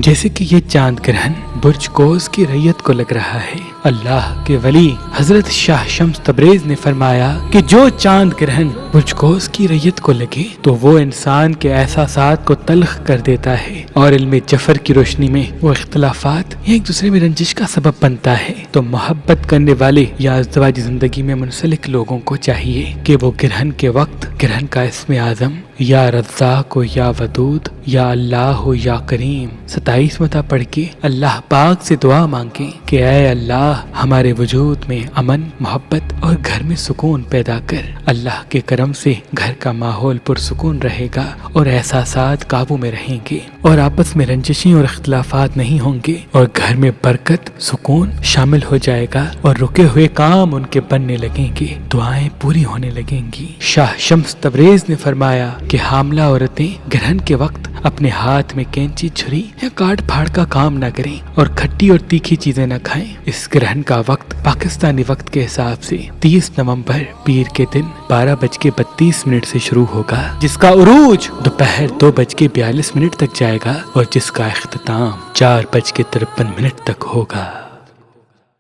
جیسے کہ یہ چاند گرہن برج کوس کی ریت کو لگ رہا ہے۔ اللہ کے ولی حضرت شاہ شمس تبریز نے فرمایا کہ جو چاند گرہن برج کوس کی ریت کو لگے تو وہ انسان کے احساسات کو تلخ کر دیتا ہے، اور علم جفر کی روشنی میں وہ اختلافات ایک دوسرے میں رنجش کا سبب بنتا ہے۔ تو محبت کرنے والے یا ازدواجی زندگی میں منسلک لوگوں کو چاہیے کہ وہ گرہن کے وقت گرہن کا اسم اعظم یا رزاق ہو یا ودود یا اللہ ہو یا کریم 27 مرتبہ پڑھ کے اللہ پاک سے دعا مانگیں کہ اے اللہ ہمارے وجود میں امن، محبت اور گھر میں سکون پیدا کر۔ اللہ کے کرم سے گھر کا ماحول پرسکون رہے گا اور احساسات قابو میں رہیں گے، اور آپس میں رنجشیں اور اختلافات نہیں ہوں گے، اور گھر میں برکت، سکون شامل ہو جائے گا، اور رکے ہوئے کام ان کے بننے لگیں گے، دعائیں پوری ہونے لگیں گی۔ شاہ شمس تبریز نے فرمایا کہ حاملہ عورتیں گرہن کے وقت اپنے ہاتھ میں کینچی، چھری یا کاٹ پھاڑ کا کام نہ کریں، اور کھٹی اور تیکھی چیزیں نہ کھائیں۔ اس گرہن کا وقت پاکستانی وقت کے حساب سے 30 نومبر پیر کے دن 12:32 سے شروع ہوگا، جس کا عروج دوپہر 2:42 تک جائے گا، اور جس کا اختتام 4:53 تک ہوگا۔